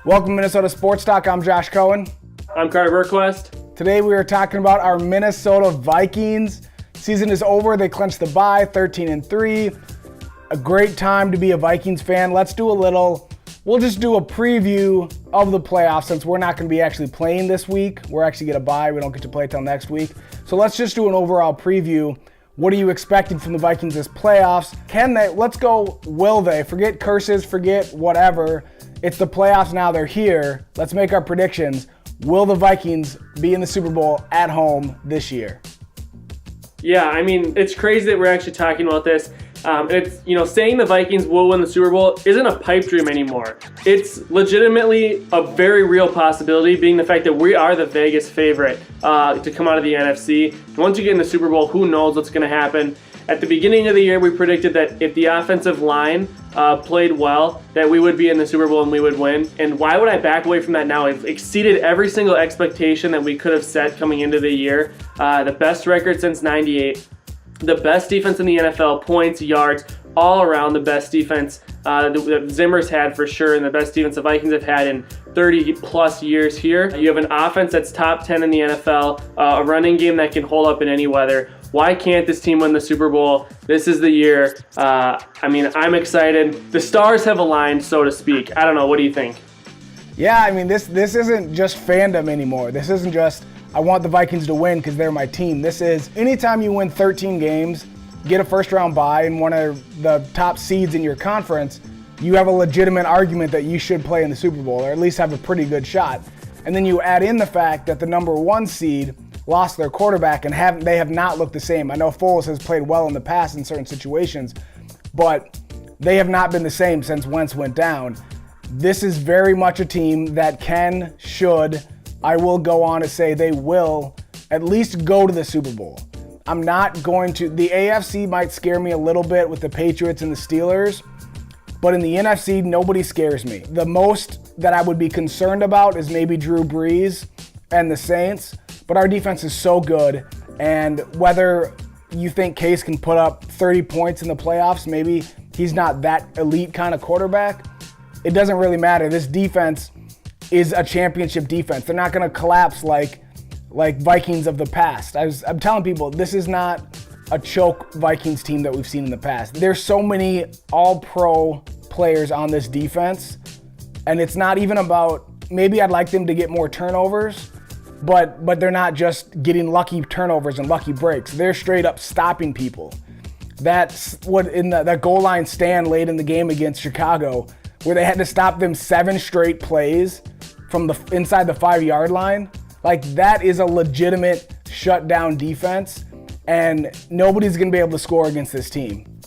Welcome to Minnesota Sports Talk. I'm Josh Coan. I'm Carter Buquest. Today we are talking about our Minnesota Vikings. Season is over. They clinched the bye, 13-3. A great time to be a Vikings fan. We'll just do a preview of the playoffs since we're not going to be actually playing this week. We're actually going to bye. We don't get to play till next week. So let's just do an overall preview. What are you expecting from the Vikings this playoffs? Let's go, will they? Forget curses, forget whatever. It's the playoffs now, they're here. Let's make our predictions. Will the Vikings be in the Super Bowl at home this year? Yeah, I mean, it's crazy that we're actually talking about this. Saying the Vikings will win the Super Bowl isn't a pipe dream anymore. It's legitimately a very real possibility, being the fact that we are the Vegas favorite to come out of the NFC. And once you get in the Super Bowl, who knows what's going to happen. At the beginning of the year, we predicted that if the offensive line played well, that we would be in the Super Bowl and we would win. And why would I back away from that now? We've exceeded every single expectation that we could have set coming into the year. The best record since +98. The best defense in the NFL, points, yards, all around the best defense that Zimmer's had for sure, and the best defense the Vikings have had in 30-plus years here. You have an offense that's top 10 in the NFL, a running game that can hold up in any weather. Why can't this team win the Super Bowl? This is the year. I'm excited. The stars have aligned, so to speak. I don't know. What do you think? Yeah, I mean, this isn't just fandom anymore. This isn't just, I want the Vikings to win because they're my team. This is, anytime you win 13 games, get a first-round bye, and one of the top seeds in your conference, you have a legitimate argument that you should play in the Super Bowl, or at least have a pretty good shot. And then you add in the fact that the number one seed lost their quarterback, and they have not looked the same. I know Foles has played well in the past in certain situations, but they have not been the same since Wentz went down. This is very much a team that I will go on to say they will at least go to the Super Bowl. I'm not going to, the AFC might scare me a little bit with the Patriots and the Steelers, but in the NFC, nobody scares me. The most that I would be concerned about is maybe Drew Brees and the Saints, but our defense is so good, and whether you think Case can put up 30 points in the playoffs, maybe he's not that elite kind of quarterback, it doesn't really matter. This defense is a championship defense. They're not going to collapse like Vikings of the past. I'm telling people, this is not a choke Vikings team that we've seen in the past. There's so many all-pro players on this defense, and it's not even about, maybe I'd like them to get more turnovers, but they're not just getting lucky turnovers and lucky breaks. They're straight up stopping people. That's what in that goal line stand late in the game against Chicago, where they had to stop them 7 straight plays from the inside the 5-yard line. Like, that is a legitimate shutdown defense, and nobody's going to be able to score against this team.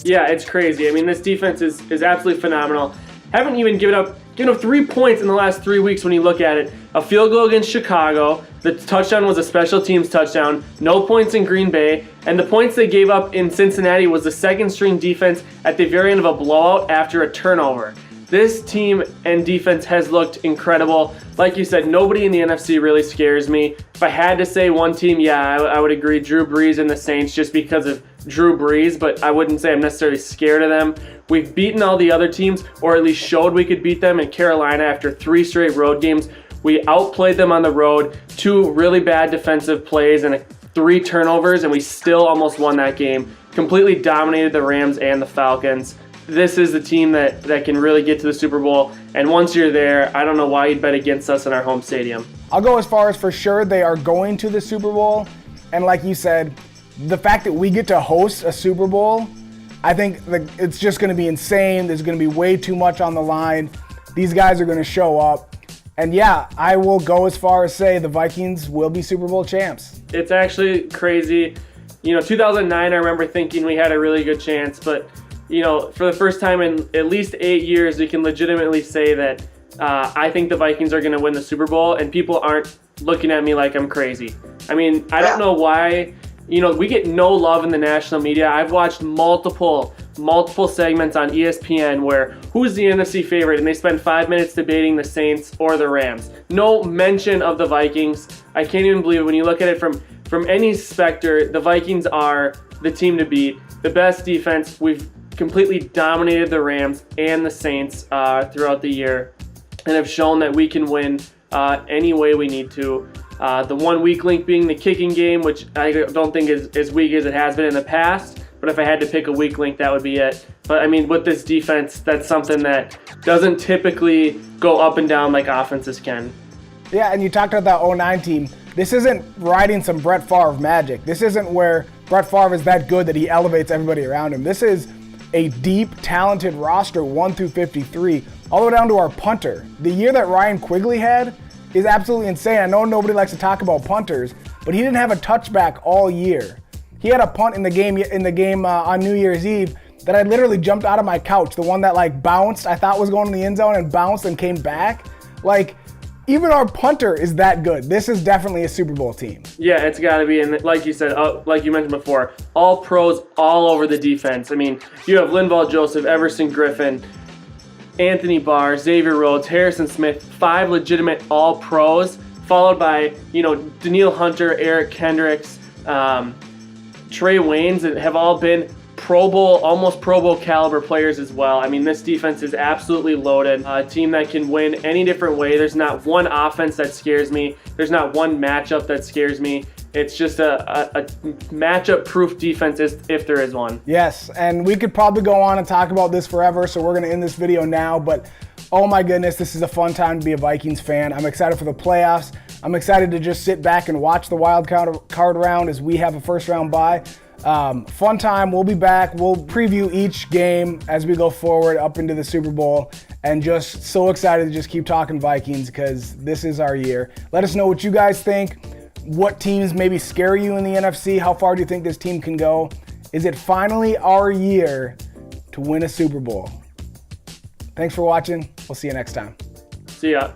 Yeah, it's crazy. I mean, this defense is absolutely phenomenal. Haven't even given up 3 points in the last 3 weeks when you look at it. A field goal against Chicago. The touchdown was a special teams touchdown. No points in Green Bay. And the points they gave up in Cincinnati was the second-string defense at the very end of a blowout after a turnover. This team and defense has looked incredible. Like you said, nobody in the NFC really scares me. If I had to say one team, I would agree, Drew Brees and the Saints, just because of Drew Brees, but I wouldn't say I'm necessarily scared of them. We've beaten all the other teams, or at least showed we could beat them in Carolina after 3 straight road games. We outplayed them on the road, 2 really bad defensive plays and 3 turnovers, and we still almost won that game. Completely dominated the Rams and the Falcons. This is the team that can really get to the Super Bowl, and once you're there, I don't know why you'd bet against us in our home stadium. I'll go as far as for sure they are going to the Super Bowl, and like you said, the fact that we get to host a Super Bowl, I think it's just going to be insane. There's going to be way too much on the line. These guys are going to show up, and yeah, I will go as far as say the Vikings will be Super Bowl champs. It's actually crazy. 2009, I remember thinking we had a really good chance, but for the first time in at least 8 years, we can legitimately say that I think the Vikings are going to win the Super Bowl, and people aren't looking at me like I'm crazy. I mean, I don't know why. We get no love in the national media. I've watched multiple segments on ESPN where who's the NFC favorite, and they spend 5 minutes debating the Saints or the Rams. No mention of the Vikings. I can't even believe it. When you look at it from any specter, the Vikings are the team to beat. The best defense. We've completely dominated the Rams and the Saints throughout the year. and have shown that we can win any way we need to. The one weak link being the kicking game, which I don't think is as weak as it has been in the past. But if I had to pick a weak link, that would be it. But I mean, with this defense, that's something that doesn't typically go up and down like offenses can. Yeah, and you talked about that 09 team. This isn't riding some Brett Favre magic. This isn't where Brett Favre is that good that he elevates everybody around him. This is a deep, talented roster, 1 through 53, all the way down to our punter. The year that Ryan Quigley had is absolutely insane. I know nobody likes to talk about punters, but he didn't have a touchback all year. He had a punt in the game on New Year's Eve that I literally jumped out of my couch. The one that like bounced, I thought was going in the end zone and bounced and came back. Like, even our punter is that good. This is definitely a Super Bowl team. Yeah, it's got to be. And like you said, like you mentioned before, all pros all over the defense. I mean, you have Linval Joseph, Everson Griffin, Anthony Barr, Xavier Rhodes, Harrison Smith, 5 legitimate all pros, followed by, Daniil Hunter, Eric Kendricks, Trey Waynes, that have all been Pro Bowl, almost Pro Bowl caliber players as well. I mean, this defense is absolutely loaded. A team that can win any different way. There's not one offense that scares me. There's not one matchup that scares me. It's just a matchup-proof defense if there is one. Yes, and we could probably go on and talk about this forever, so we're going to end this video now. But oh my goodness, this is a fun time to be a Vikings fan. I'm excited for the playoffs. I'm excited to just sit back and watch the wild card round as we have a first-round bye. Fun time. We'll be back. We'll preview each game as we go forward up into the Super Bowl, and just so excited to just keep talking Vikings because this is our year. Let us know what you guys think. What teams maybe scare you in the NFC? How far do you think this team can go? Is it finally our year to win a Super Bowl? Thanks for watching. We'll see you next time. See ya.